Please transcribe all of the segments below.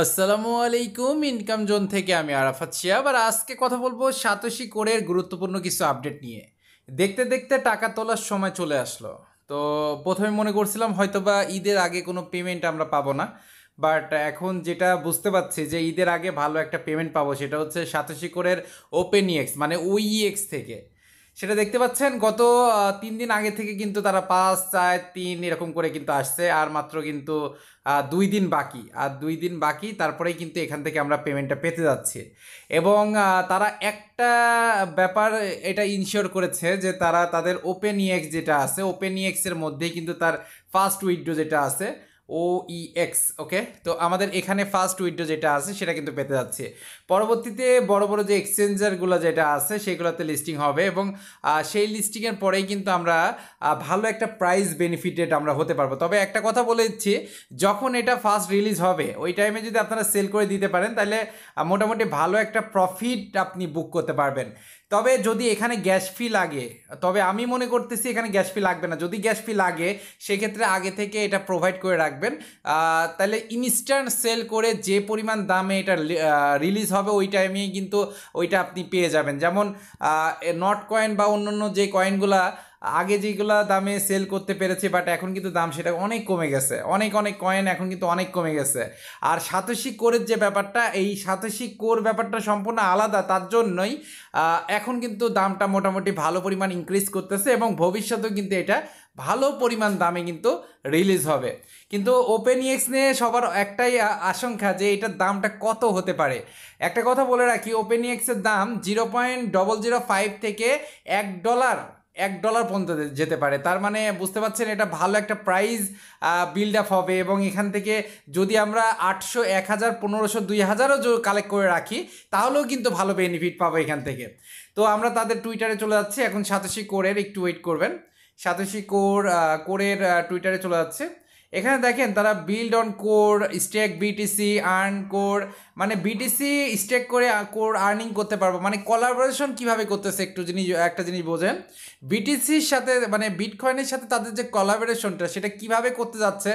আসসালামু আলাইকুম income zone থেকে আমি আরাফাত শিহাব আর আজকে কথা বলবো সাতোশি কোরের গুরুত্বপূর্ণ কিছু আপডেট নিয়ে। দেখতে দেখতে টাকা তোলার সময় চলে আসলো। তো প্রথমে মনে করছিলাম হয়তোবা ঈদের আগে কোনো পেমেন্ট আমরা পাবো না, বাট এখন যেটা বুঝতে পারছি যে ঈদের আগে ভালো একটা পেমেন্ট পাবো, সেটা হচ্ছে সাতোশি কোরের ওপেনইএক্স মানে ওইএক্স থেকে। সেটা দেখতে পাচ্ছেন গত 3 দিন আগে থেকে কিন্তু তারা 5 4 3 এরকম করে কিন্তু আসছে, আর মাত্র কিন্তু 2 দিন বাকি, আর 2 দিন বাকি তারপরেই কিন্তু এখান থেকে আমরা পেমেন্টটা পেতে যাচ্ছি। এবং তারা একটা ব্যাপার এটা ইনশিওর করেছে যে তারা তাদের ওপেন ইএক্স যেটা আছে, ওপেন ইএক্সের মধ্যেই কিন্তু তার ফার্স্ট উইথড্র যেটা আছে ওইএক্স, ওকে। তো আমাদের এখানে ফার্স্ট উইথড্র যেটা আছে সেটা কিন্তু পেতে যাচ্ছে। পরবর্তীতে বড় বড় যে এক্সচেঞ্জারগুলো যেটা আছে সেগুলোতে লিস্টিং হবে, এবং সেই লিস্টিংয়ের পরেই কিন্তু আমরা ভালো একটা প্রাইস বেনিফিটেড আমরা হতে পারবো। তবে একটা কথা বলে দিচ্ছি, যখন এটা ফার্স্ট রিলিজ হবে ওই টাইমে যদি আপনারা সেল করে দিতে পারেন তাহলে মোটামুটি ভালো একটা প্রফিট আপনি বুক করতে পারবেন। তবে যদি এখানে গ্যাস ফি লাগে, তবে আমি মনে করতেছি এখানে গ্যাস ফি লাগবে না। যদি গ্যাস ফি লাগে সেক্ষেত্রে আগে থেকে এটা প্রোভাইড করে রাখবেন, তাহলে ইনস্ট্যান্ট সেল করে যে পরিমাণ দামে এটা রিলিজ হবে ওই টাইমেই কিন্তু ওইটা আপনি পেয়ে যাবেন। যেমন নট কয়েন বা অন্যান্য যে কয়েনগুলা আগে যেগুলো দামে সেল করতে পেরেছে, বাট এখন কিন্তু দাম সেটা অনেক কমে গেছে, অনেক অনেক কয়েন এখন কিন্তু অনেক কমে গেছে। আর সাতোশি কোরের যে ব্যাপারটা, এই সাতোশি কোর ব্যাপারটা সম্পূর্ণ আলাদা, তার জন্যই এখন কিন্তু দামটা মোটামুটি ভালো পরিমাণ ইনক্রিজ করতেছে, এবং ভবিষ্যতেও কিন্তু এটা ভালো পরিমাণ দামে কিন্তু রিলিজ হবে। কিন্তু ওপেনইএক্স নিয়ে সবার একটাই আশঙ্কা যে এটার দামটা কত হতে পারে। একটা কথা বলে রাখি, ওপেনইএক্সের দাম 0.005 থেকে $1 $1 পর্যন্ত যেতে পারে। তার মানে বুঝতে পারছেন এটা ভালো একটা প্রাইস বিল্ড আপ হবে, এবং এখান থেকে যদি আমরা 800 1000 1500 2000ও কালেক্ট করে রাখি তাহলেও কিন্তু ভালো বেনিফিট পাবো এখান থেকে। তো আমরা তাদের টুইটারে চলে যাচ্ছি এখন। সাতোশি কোরের একটু ওয়েট করবেন, সাতোশি কোরের টুইটারে চলে যাচ্ছে। এখানে দেখেন তারা build on core, stake BTC, earn core, মানে বিটিসি স্টেক করে কোর আর্নিং করতে পারবো, মানে কোলাবোরেশন কীভাবে করতেছে একটা জিনিস বোঝেন। বিটিসির সাথে মানে বিটকয়েনের সাথে তাদের যে কোলাবোরেশনটা সেটা কিভাবে করতে যাচ্ছে,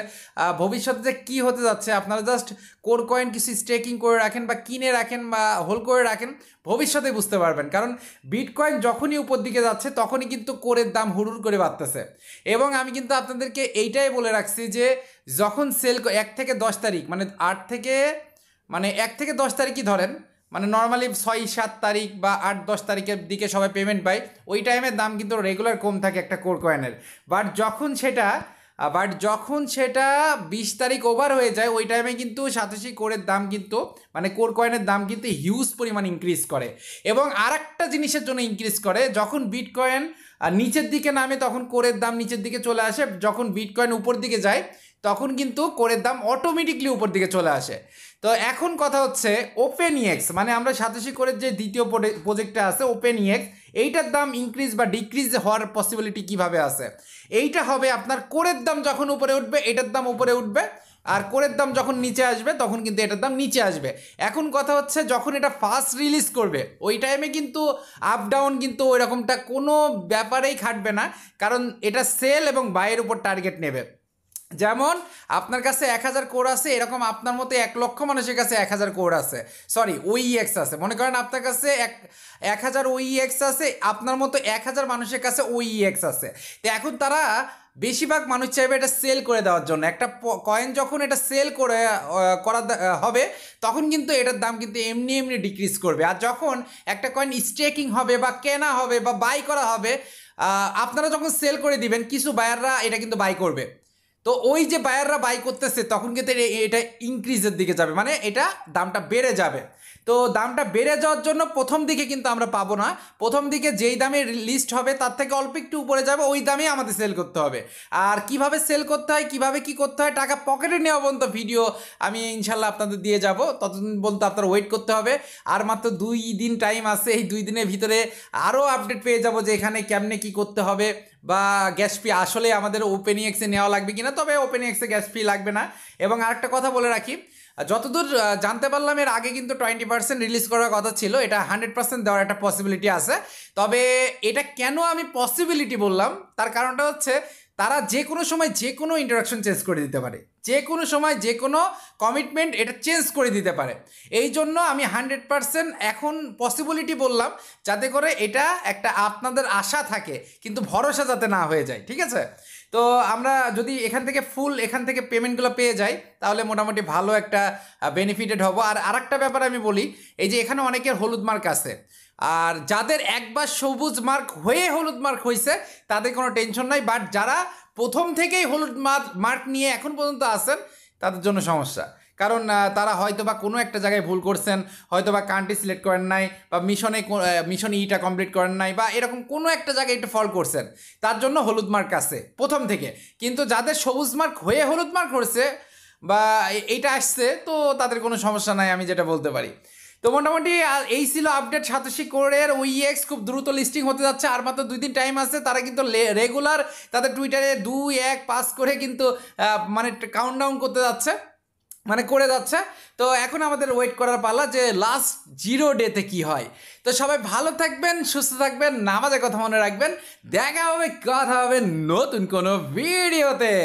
ভবিষ্যতে যে কী হতে যাচ্ছে, আপনারা জাস্ট কোর কয়েন কিছু স্টেকিং করে রাখেন বা কিনে রাখেন বা হোল্ড করে রাখেন, ভবিষ্যতে বুঝতে পারবেন। কারণ বিটকয়েন যখনই উপর দিকে যাচ্ছে তখনই কিন্তু কোরের দাম হুড়ুর করে বাড়তেছে। এবং আমি কিন্তু আপনাদেরকে এইটাই বলে রাখছি যে যখন সেল 1 থেকে 10 তারিখ মানে 8 থেকে মানে 1 থেকে 10 তারিখই ধরেন, মানে নর্মালি 6 7 তারিখ বা 8 10 তারিখের দিকে সবাই পেমেন্ট পায়, ওই টাইমের দাম কিন্তু রেগুলার কম থাকে একটা কোর কয়েনের। বাট যখন সেটা 20 তারিখ ওভার হয়ে যায় ওই টাইমে কিন্তু সাতোশি কোরের দাম কিন্তু মানে কোর কয়েনের দাম কিন্তু হিউজ পরিমাণ ইনক্রিজ করে। এবং আর একটা জিনিসের জন্য ইনক্রিজ করে, যখন বিটকয়েন নিচের দিকে নামে তখন কোরের দাম নিচের দিকে চলে আসে, যখন বিটকয়েন উপর দিকে যায় তখন কিন্তু কোরের দাম অটোমেটিকলি উপর দিকে চলে আসে। তো এখন কথা হচ্ছে ওপেনইএক্স মানে আমরা সাতোশি কোরের যে দ্বিতীয় প্রজেক্টটা আছে ওপেনইএক্স, এইটার দাম ইনক্রিজ বা ডিক্রিজ হওয়ার পসিবিলিটি কিভাবে আছে। এইটা হবে আপনার কোরের দাম যখন উপরে উঠবে এটার দাম উপরে উঠবে, আর কোরের দাম যখন নিচে আসবে তখন কিন্তু এটার দাম নিচে আসবে। এখন কথা হচ্ছে যখন এটা ফার্স্ট রিলিজ করবে ওই টাইমে কিন্তু আপ ডাউন কিন্তু ওই রকমটা কোনো ব্যাপারেই খাটবে না, কারণ এটা সেল এবং বাইয়ের উপর টার্গেট নেবে। যেমন আপনার কাছে 1000 কোর আছে, এরকম আপনার মতো 1 লক্ষ মানুষের কাছে 1000 কোর আছে, সরি ওইএক্স আছে। মনে করেন আপনার কাছে 1000 ওইএক্স আছে, আপনার মতো 1000 মানুষের কাছে ওইএক্স আছে। তো এখন তারা বেশিরভাগ মানুষ চাইবে এটা সেল করে দেওয়ার জন্য। একটা কয়েন যখন এটা সেল করা হবে তখন কিন্তু এটার দাম কিন্তু এমনি এমনি ডিক্রিজ করবে। আর যখন একটা কয়েন স্টেকিং হবে বা কেনা হবে বা বাই করা হবে, আপনারা যখন সেল করে দিবেন কিছু বায়াররা এটা কিন্তু বাই করবে। তো ওই যে বায়াররা বাই করতেছে তখন কিন্তু এটা ইনক্রিজের দিকে যাবে, মানে এটা দামটা বেড়ে যাবে। তো দামটা বেড়ে যাওয়ার জন্য প্রথম দিকে কিন্তু আমরা পাবো না, প্রথম দিকে যেই দামে লিস্ট হবে তার থেকে অল্প একটু উপরে যাবে, ওই দামেই আমাদের সেল করতে হবে। আর কিভাবে সেল করতে হয়, কিভাবে কি করতে হয়, টাকা পকেটে নেওয়া পর্যন্ত ভিডিও আমি ইনশাল্লাহ আপনাদের দিয়ে যাব, ততদিন বলতে আপনারা ওয়েট করতে হবে। আর মাত্র 2 দিন টাইম আছে, এই 2 দিনের ভিতরে আরও আপডেট পেয়ে যাব যে এখানে কেমনে কি করতে হবে, বা গ্যাস ফি আসলে আমাদের ওপেনইএক্সে নেওয়া লাগবে কিনা। তবে ওপেনইএক্সে গ্যাস ফি লাগবে না। এবং আরেকটা কথা বলে রাখি, যতদূর জানতে পারলাম এর আগে কিন্তু 20% রিলিজ করার কথা ছিল, এটা 100% দেওয়ার একটা পসিবিলিটি আছে। তবে এটা কেন আমি পসিবিলিটি বললাম তার কারণটা হচ্ছে তারা যে কোনো সময় যে কোনো ইন্টারাকশন চেঞ্জ করে দিতে পারে, যে কোনো সময় যে কোনো কমিটমেন্ট এটা চেঞ্জ করে দিতে পারে। এই জন্য আমি 100% এখন পসিবিলিটি বললাম, যাতে করে এটা একটা আপনাদের আশা থাকে কিন্তু ভরসা যাতে না হয়ে যায়, ঠিক আছে? তো আমরা যদি এখান থেকে পেমেন্টগুলো পেয়ে যাই তাহলে মোটামুটি ভালো একটা বেনিফিটেড হব। আর আরেকটা ব্যাপার আমি বলি, এই যে এখানে অনেকের হলুদ মার্ক আছে, আর যাদের একবার সবুজ মার্ক হয়ে হলুদ মার্ক হয়েছে তাদের কোনো টেনশন নাই, বাট যারা প্রথম থেকেই হলুদ মার্ক নিয়ে এখন পর্যন্ত আছেন তাদের জন্য সমস্যা। কারণ তারা হয়তো বা কোনো একটা জায়গায় ভুল করছেন, হয়তো বা কান্ট্রি সিলেক্ট করেন নাই, বা মিশনে ইটা কমপ্লিট করেন নাই, বা এরকম কোনো একটা জায়গায় একটু ফল করছেন, তার জন্য হলুদ মার্ক আছে প্রথম থেকে। কিন্তু যাদের সবুজ মার্ক হয়ে হলুদ মার্ক হচ্ছে বা এইটা আসছে, তো তাদের কোনো সমস্যা নাই, আমি যেটা বলতে পারি। তো মোটামুটি এই ছিল আপডেট সাতোশি কোরের OEX খুব দ্রুত লিস্টিং হতে যাচ্ছে, আর মাত্র 2 দিন টাইম আছে। তারা কিন্তু রেগুলার তাদের টুইটারে 2, 1, 5 করে কিন্তু মানে কাউন্টডাউন করতে যাচ্ছে, মানে করে যাচ্ছে। তো এখন আমাদের ওয়েট করার পালা যে লাস্ট 0 ডেতে কি হয়। তো সবাই ভালো থাকবেন, সুস্থ থাকবেন, নামাজের কথা মনে রাখবেন। দেখা হবে, কথা হবে নতুন কোনো ভিডিওতে।